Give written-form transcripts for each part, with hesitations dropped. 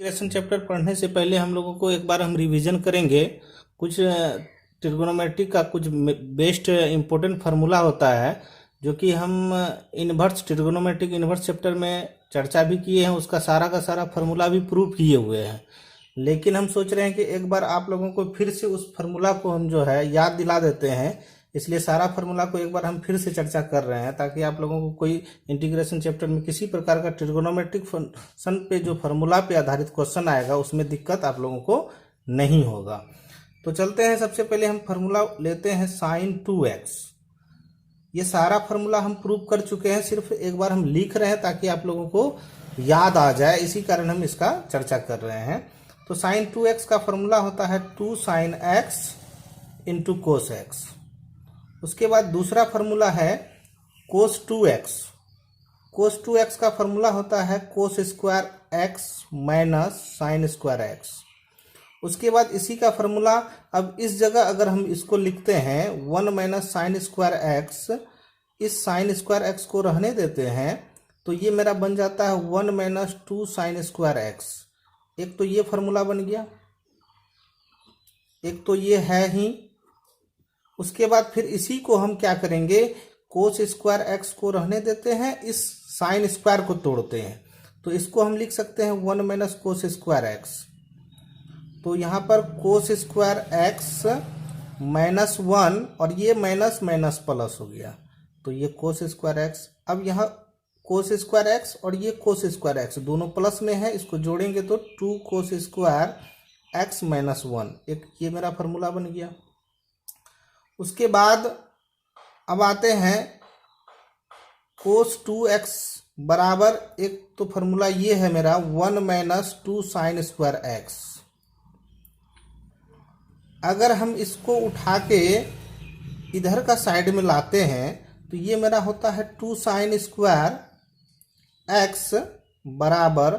Integration chapter पढ़ने से पहले हम लोगों को एक बार हम रिवीजन करेंगे। कुछ ट्रिग्नोमेट्री का कुछ बेस्ट इम्पोर्टेंट फार्मूला होता है जो कि हम इन्वर्स ट्रिग्नोमेट्रिक इन्वर्स चैप्टर में चर्चा भी किए हैं। उसका सारा का सारा फार्मूला भी प्रूव किए हुए हैं, लेकिन हम सोच रहे हैं कि एक बार आप लोगों को फिर से उस फार्मूला को हम जो है याद दिला देते हैं। इसलिए सारा फार्मूला को एक बार हम फिर से चर्चा कर रहे हैं ताकि आप लोगों को कोई इंटीग्रेशन चैप्टर में किसी प्रकार का ट्रिग्नोमेट्रिक फंक्शन पे जो फार्मूला पे आधारित क्वेश्चन आएगा उसमें दिक्कत आप लोगों को नहीं होगा। तो चलते हैं, सबसे पहले हम फार्मूला लेते हैं साइन 2x। ये सारा फार्मूला हम प्रूव कर चुके हैं, सिर्फ एक बार हम लिख रहे हैं ताकि आप लोगों को याद आ जाए, इसी कारण हम इसका चर्चा कर रहे हैं। तो साइन 2x का फार्मूला होता है 2 sin x into cos x. उसके बाद दूसरा फार्मूला है कोस 2x। कोस 2x का फार्मूला होता है cos square x minus sine square x। उसके बाद इसी का फार्मूला अब इस जगह अगर हम इसको लिखते हैं 1 माइनस साइन स्क्वायर x, इस साइन स्क्वायर x को रहने देते हैं तो ये मेरा बन जाता है 1 माइनस 2 साइन स्क्वायर x। एक तो ये फार्मूला बन गया, एक तो ये है ही। उसके बाद फिर इसी को हम क्या करेंगे, कोस स्क्वायर एक्स को रहने देते हैं, इस साइन स्क्वायर को तोड़ते हैं तो इसको हम लिख सकते हैं 1 माइनस कोस स्क्वायर एक्स। तो यहाँ पर कोस स्क्वायर एक्स माइनस 1 और ये माइनस माइनस प्लस हो गया तो ये कोस स्क्वायर एक्स। अब यहाँ कोस स्क्वायर एक्स और ये कोस स्क्वायर एक्स दोनों प्लस में है, इसको जोड़ेंगे तो 2 कोस स्क्वायर एक्स माइनस 1। एक ये मेरा फार्मूला बन गया। उसके बाद अब आते हैं कोस 2x बराबर, एक तो फार्मूला ये है मेरा 1 माइनस 2 साइन स्क्वायर एक्स। अगर हम इसको उठा के इधर का साइड में लाते हैं तो ये मेरा होता है 2 साइन स्क्वायर एक्स बराबर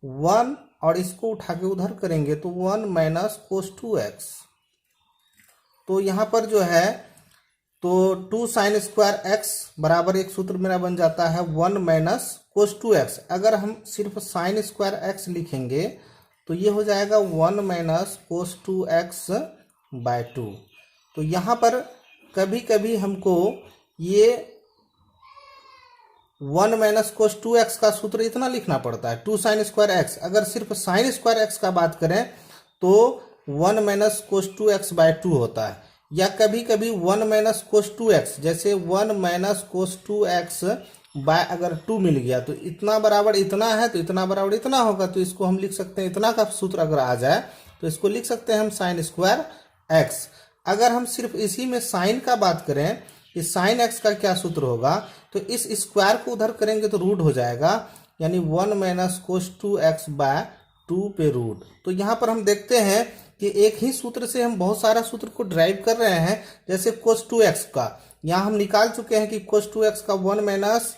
1, और इसको उठा के उधर करेंगे तो 1 माइनस कोस 2x। तो यहाँ पर जो है तो 2 साइन स्क्वायर एक्स बराबर एक सूत्र मेरा बन जाता है 1 माइनस कोस 2x। अगर हम सिर्फ साइन स्क्वायर एक्स लिखेंगे तो ये हो जाएगा 1 माइनस कोस 2x बाय 2। तो यहाँ पर कभी कभी हमको ये 1 माइनस कोस 2x का सूत्र इतना लिखना पड़ता है 2 साइन स्क्वायर एक्स। अगर सिर्फ साइन स्क्वायर एक्स का बात करें तो 1 माइनस कोस 2x बाय 2 होता है, या कभी कभी 1 माइनस कोस 2x, जैसे 1 माइनस कोस 2x बाय अगर 2 मिल गया तो इतना बराबर इतना है तो इतना बराबर इतना होगा, तो इसको हम लिख सकते हैं, इतना का सूत्र अगर आ जाए तो इसको लिख सकते हैं हम साइन स्क्वायर एक्स। अगर हम सिर्फ इसी में साइन का बात करें कि साइन एक्स का क्या सूत्र होगा, तो इस स्क्वायर को उधर करेंगे तो रूट हो जाएगा, यानी 1 माइनस कोस 2x बाय 2 पे रूट। तो यहाँ पर हम देखते हैं कि एक ही सूत्र से हम बहुत सारा सूत्र को ड्राइव कर रहे हैं। जैसे कोस 2x का यहाँ हम निकाल चुके हैं कि कोस 2x का 1 माइनस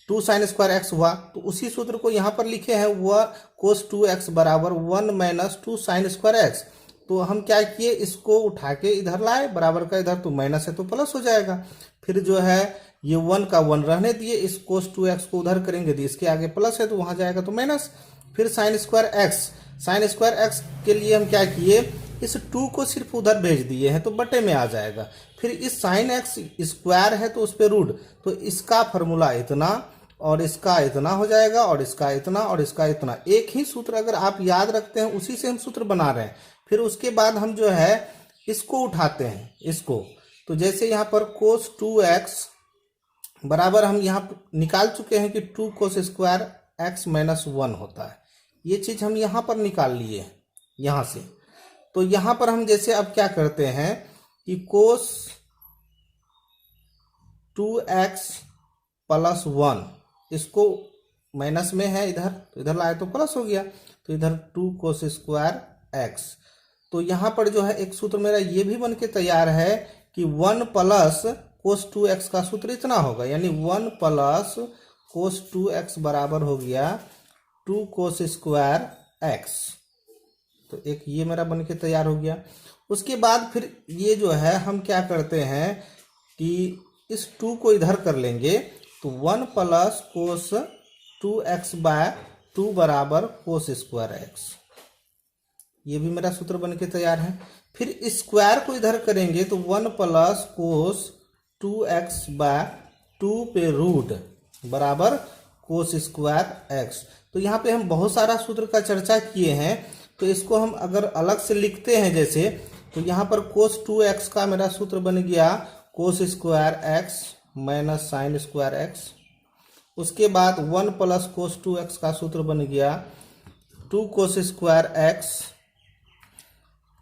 2 साइन स्क्वायर एक्स हुआ, तो उसी सूत्र को यहाँ पर लिखे हैं वह कोस 2x बराबर 1 माइनस 2 साइन स्क्वायर एक्स। तो हम क्या किए, इसको उठा के इधर लाए, बराबर का इधर तो माइनस है तो प्लस हो जाएगा। फिर जो है ये 1 का 1 रहने दिए, इस कोस 2x को उधर करेंगे तो इसके आगे प्लस है तो वहां जाएगा तो माइनस। फिर sine square x, sine square x के लिए हम क्या किए, इस 2 को सिर्फ उधर भेज दिए हैं तो बटे में आ जाएगा। फिर इस साइन एक्स स्क्वायर है तो उस पर रूट, तो इसका फार्मूला इतना और इसका इतना हो जाएगा, और इसका इतना और इसका इतना। एक ही सूत्र अगर आप याद रखते हैं उसी से हम सूत्र बना रहे हैं। फिर उसके बाद हम जो है इसको उठाते हैं इसको, तो जैसे यहाँ पर कोस 2x बराबर हम यहाँ निकाल चुके हैं कि 2 कोस स्क्वायर एक्स माइनस 1 होता है। ये चीज हम यहाँ पर निकाल लिए यहाँ से। तो यहाँ पर हम जैसे अब क्या करते हैं कि कोस 2x प्लस 1, इसको माइनस में है इधर तो इधर लाए तो प्लस हो गया, तो इधर 2 कोस स्क्वायर एक्स। तो यहाँ पर जो है एक सूत्र मेरा ये भी बन के तैयार है कि 1 प्लस कोस 2x का सूत्र इतना होगा, यानी 1 प्लस कोस 2x बराबर हो गया 2 कोस स्क्वायर एक्स। तो एक ये मेरा बन के तैयार हो गया। उसके बाद फिर ये जो है हम क्या करते हैं कि इस 2 को इधर कर लेंगे तो 1 प्लस कोस 2x बाय 2 बराबर कोस स्क्वायर एक्स। ये भी मेरा सूत्र बन के तैयार है। फिर स्क्वायर को इधर करेंगे तो 1 प्लस कोस 2x बाय 2 पे रूट बराबर कोस स्क्वायर एक्स। तो यहाँ पे हम बहुत सारा सूत्र का चर्चा किए हैं, तो इसको हम अगर अलग से लिखते हैं जैसे, तो यहाँ पर कोस 2x का मेरा सूत्र बन गया cos square x minus sine square x. उसके बाद 1 प्लस कोस 2x का सूत्र बन गया 2 कोस स्क्वायर एक्स,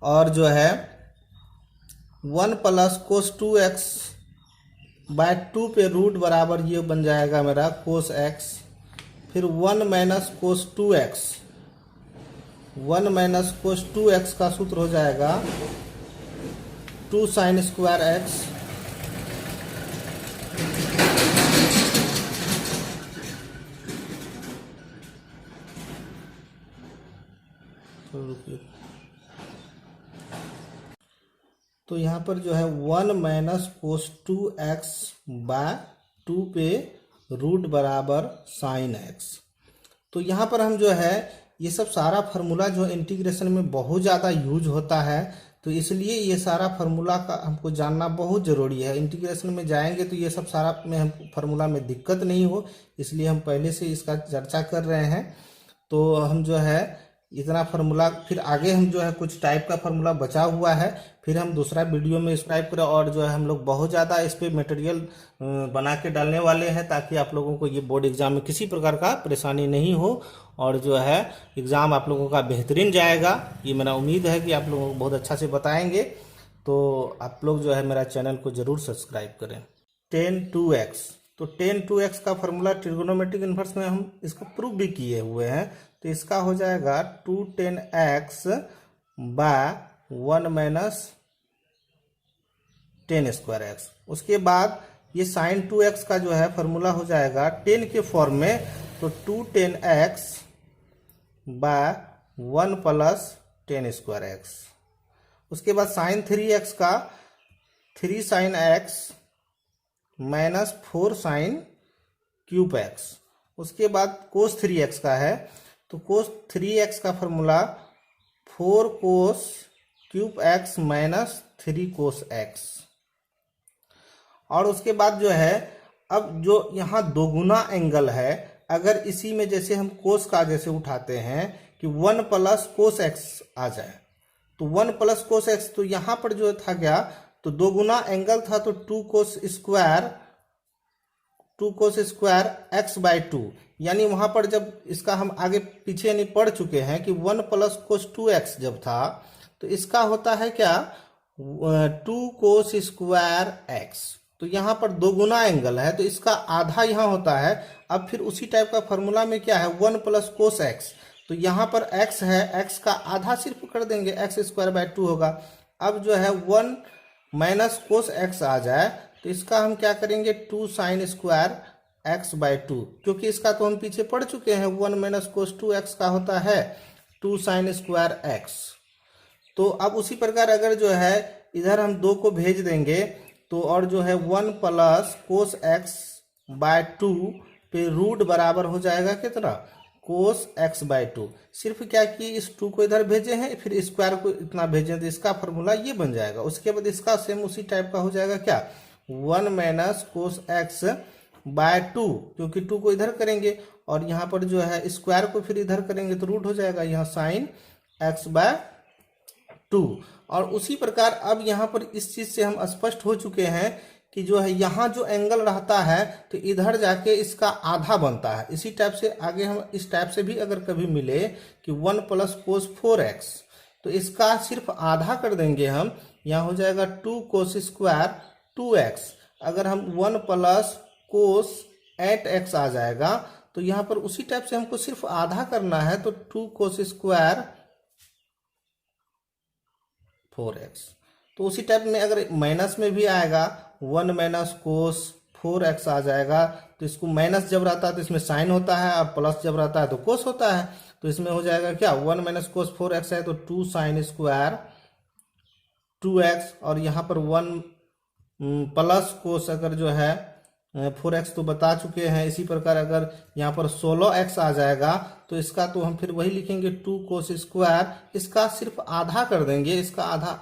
और जो है 1 प्लस कोस 2x बाय 2 पे रूट बराबर ये बन जाएगा मेरा कोस एक्स। फिर 1 minus cos 2x, 1 minus cos 2x का सूत्र हो जाएगा 2 साइन स्क्वायर एक्स। तो यहाँ पर जो है 1 माइनस कोस 2x बाय 2 पे रूट बराबर साइन एक्स। तो यहाँ पर हम जो है ये सब सारा फार्मूला जो इंटीग्रेशन में बहुत ज़्यादा यूज होता है, तो इसलिए ये सारा फार्मूला का हमको जानना बहुत ज़रूरी है। इंटीग्रेशन में जाएंगे तो ये सब सारा में हम फार्मूला में दिक्कत नहीं हो, इसलिए हम पहले से इसका चर्चा कर रहे हैं। तो हम जो है इतना फार्मूला, फिर आगे हम जो है कुछ टाइप का फार्मूला बचा हुआ है, फिर हम दूसरा वीडियो में सब्सक्राइब करें, और जो है हम लोग बहुत ज़्यादा इस पे मटेरियल बना के डालने वाले हैं, ताकि आप लोगों को ये बोर्ड एग्जाम में किसी प्रकार का परेशानी नहीं हो, और जो है एग्ज़ाम आप लोगों का बेहतरीन जाएगा। ये मेरा उम्मीद है कि आप लोगों को बहुत अच्छा से बताएंगे। तो आप लोग जो है मेरा चैनल को ज़रूर सब्सक्राइब करें। tan 2x, तो tan 2x का फार्मूला ट्रिगोनोमेट्रिक इन्वर्स में हम इसको प्रूव भी किए हुए हैं। तो इसका हो जाएगा 2 tan x by 1 minus tan square x. उसके बाद ये साइन 2x का जो है फार्मूला हो जाएगा tan के फॉर्म में, तो 2 tan x by 1 plus tan square x. उसके बाद साइन 3x का 3 sine x minus 4 sine cube x. उसके बाद कोस 3x का है, तो कोस 3x का formula 4 cos cube x minus 3 cos x. और उसके बाद जो है अब जो यहाँ दोगुना एंगल है, अगर इसी में जैसे हम कोस का जैसे उठाते हैं कि 1 प्लस कोस एक्स आ जाए, तो 1 प्लस कोस एक्स, तो यहाँ पर जो था क्या, तो दोगुना एंगल था, तो 2 कोस स्क्वायर एक्स बाई 2, यानी वहां पर जब इसका हम आगे पीछे यानी पढ़ चुके हैं कि 1 प्लस कोस 2x जब था, तो इसका होता है क्या 2 कोस स्क्वायर एक्स। तो यहाँ पर दोगुना एंगल है, तो इसका आधा यहाँ होता है। अब फिर उसी टाइप का फार्मूला में क्या है 1 प्लस कोस एक्स, तो यहाँ पर x है, x का आधा सिर्फ कर देंगे, एक्स स्क्वायर बाय 2 होगा। अब जो है 1 माइनस कोस एक्स आ जाए, तो इसका हम क्या करेंगे 2 साइन स्क्वायर एक्स बाई 2, क्योंकि इसका तो हम पीछे पढ़ चुके हैं 1 माइनस कोस 2x का होता है 2 साइन स्क्वायर एक्स। तो अब उसी प्रकार अगर जो है इधर हम 2 को भेज देंगे, तो और जो है 1 प्लस कोस एक्स बाय 2 पे रूट बराबर हो जाएगा कितना कोस एक्स बाय 2। सिर्फ क्या कि इस 2 को इधर भेजे हैं, फिर स्क्वायर को इतना भेजें, तो इसका फार्मूला ये बन जाएगा। उसके बाद इसका सेम उसी टाइप का हो जाएगा क्या 1 माइनस कोस एक्स बाय 2, क्योंकि 2 को इधर करेंगे और यहाँ पर जो है स्क्वायर को फिर इधर करेंगे, तो रूट हो जाएगा यहाँ साइन एक्स बाय 2। और उसी प्रकार अब यहाँ पर इस चीज से हम स्पष्ट हो चुके हैं कि जो है यहाँ जो एंगल रहता है, तो इधर जाके इसका आधा बनता है। इसी टाइप से आगे हम इस टाइप से भी अगर कभी मिले कि 1 प्लस कोस 4x, तो इसका सिर्फ आधा कर देंगे हम, यहाँ हो जाएगा 2 कोस स्क्वायर 2x। अगर हम 1 प्लस कोस 8x आ जाएगा, तो यहाँ पर उसी टाइप से हमको सिर्फ आधा करना है, तो 2 कोस स्क्वायर 4x। तो उसी टाइप में अगर माइनस में भी आएगा 1 माइनस कोस 4x आ जाएगा, तो इसको माइनस जब रहता है तो इसमें साइन होता है, और प्लस जब रहता है तो कोस होता है। तो इसमें हो जाएगा क्या 1 माइनस कोस 4x है, तो 2 साइन स्क्वायर 2x, और यहाँ पर 1 प्लस कोस अगर जो है 4x तो बता चुके हैं। इसी प्रकार अगर यहाँ पर 16x आ जाएगा तो इसका तो हम फिर वही लिखेंगे 2 cos स्क्वायर, इसका सिर्फ आधा कर देंगे, इसका आधा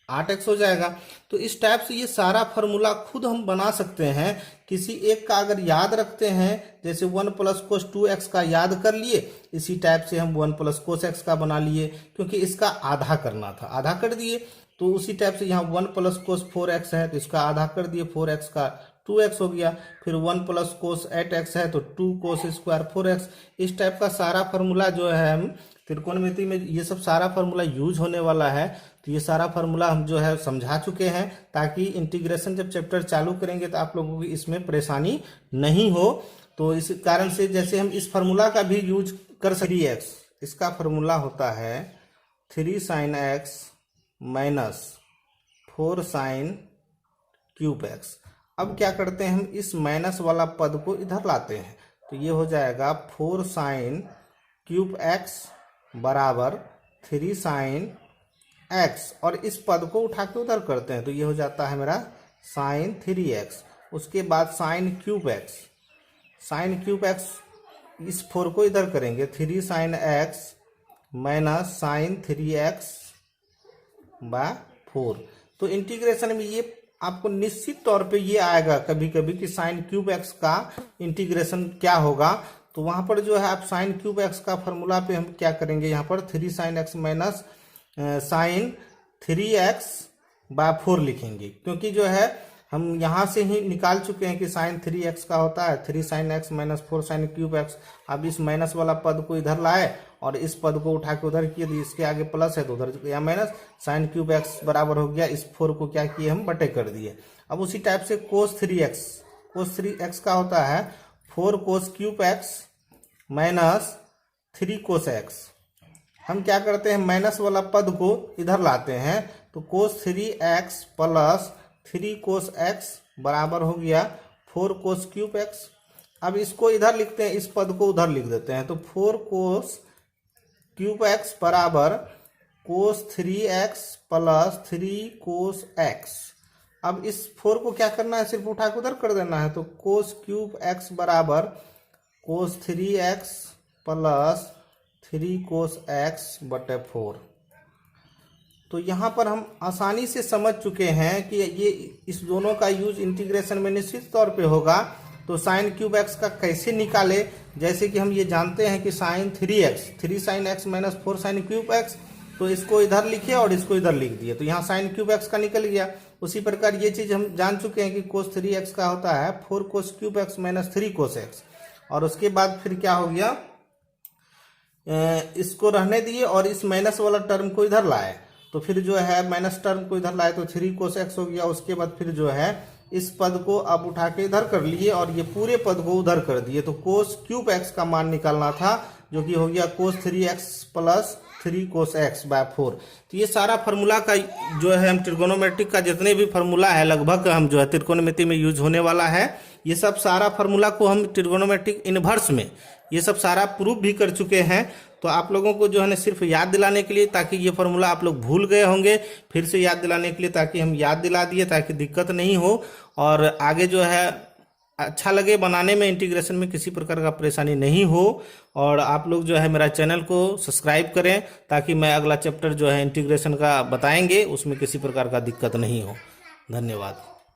8x हो जाएगा। तो इस टाइप से ये सारा फार्मूला खुद हम बना सकते हैं। किसी एक का अगर याद रखते हैं, जैसे 1 + cos 2x का याद कर लिए, इसी टाइप से हम 1 + cos x का बना लिए, क्योंकि इसका आधा करना था, आधा कर दिए। तो उसी टाइप से यहाँ 1 + cos 4x है तो इसका आधा कर दिए, 4x का 2x हो गया। फिर 1 + cos 8x है तो 2 cos स्क्वायर 4x। इस टाइप का सारा फार्मूला जो है हम त्रिकोणमिति में ये सब सारा फार्मूला यूज होने वाला है। तो ये सारा फार्मूला हम जो है समझा चुके हैं, ताकि इंटीग्रेशन जब चैप्टर चालू करेंगे तो आप लोगों की इसमें परेशानी नहीं हो। तो इस कारण से जैसे हम इस फार्मूला का भी यूज कर सकते हैं। इसका फार्मूला होता है 3 sin x - 4 sin cube x। अब क्या करते हैं, हम इस माइनस वाला पद को इधर लाते हैं, तो ये हो जाएगा 4 sin क्यूब x बराबर 3 sin x, और इस पद को उठा के उधर करते हैं तो ये हो जाता है मेरा sin 3x। उसके बाद sin cube x, sin cube x, इस 4 को इधर करेंगे, 3 sin x minus sin 3x by 4। तो इंटीग्रेशन में ये आपको निश्चित तौर पे ये आएगा कभी कभी कि sin क्यूब x का इंटीग्रेशन क्या होगा। तो वहां पर जो है आप sin क्यूब x का फॉर्मूला पे हम क्या करेंगे, यहाँ पर 3 sin x minus sin 3x by 4 लिखेंगे, क्योंकि जो है हम यहाँ से ही निकाल चुके हैं कि sin 3x का होता है 3 sin x minus 4 sin cube x। अब इस माइनस वाला पद को इधर लाए और इस पद को उठा के उधर किए, इसके आगे प्लस है तो उधर या माइनस, sin क्यूब x बराबर हो गया, इस 4 को क्या किए हम बटे कर दिए। अब उसी टाइप से cos 3x का होता है 4 cos cube x minus 3 cos x। हम क्या करते हैं, माइनस वाला पद को इधर लाते हैं, तो cos 3x plus 3 cos x बराबर हो गया 4 cos क्यूब x। अब इसको इधर लिखते हैं, इस पद को उधर लिख देते हैं, तो 4 cos क्यूब x बराबर cos 3x plus 3 cos x। अब इस 4 को क्या करना है, सिर्फ उठा के उधर कर देना है, तो cos क्यूब x बराबर cos 3x plus 3 cos x बटे 4। तो यहाँ पर हम आसानी से समझ चुके हैं कि ये इस दोनों का यूज इंटीग्रेशन में निश्चित तौर पे होगा। तो sin क्यूब x का कैसे निकाले, जैसे कि हम ये जानते हैं कि sin 3x 3 sin x minus 4 sin cube x, तो इसको इधर लिखे और इसको इधर लिख दिए, तो यहाँ sin क्यूब x का निकल गया। उसी प्रकार ये चीज़ हम जान चुके हैं कि cos 3x का होता है 4 cos cube x minus 3 cos x। और उसके बाद फिर क्या हो गया, इसको रहने दिए और इस माइनस वाला टर्म को इधर लाए, तो फिर जो है माइनस टर्म को इधर लाए तो 3 cos x हो गया। उसके बाद फिर जो है इस पद को अब उठा के इधर कर लिए और ये पूरे पद को उधर कर दिए, तो cos क्यूब x का मान निकालना था, जो कि हो गया cos 3x plus 3 cos x by 4। तो ये सारा फार्मूला का जो है हम ट्रिगोनोमेट्रिक का जितने भी फार्मूला है लगभग हम जो है त्रिकोणमिति में यूज होने वाला है। ये सब सारा फार्मूला को हम ट्रिगोनोमेट्रिक इनवर्स में ये सब सारा प्रूफ भी कर चुके हैं। तो आप लोगों को जो है ना सिर्फ याद दिलाने के लिए, ताकि ये फार्मूला आप लोग भूल गए होंगे, फिर से याद दिलाने के लिए, ताकि हम याद दिला दिए, ताकि दिक्कत नहीं हो और आगे जो है अच्छा लगे बनाने में, इंटीग्रेशन में किसी प्रकार का परेशानी नहीं हो। और आप लोग जो है मेरा चैनल को सब्सक्राइब करें, ताकि मैं अगला चैप्टर जो है इंटीग्रेशन का बताएंगे उसमें किसी प्रकार का दिक्कत नहीं हो। धन्यवाद।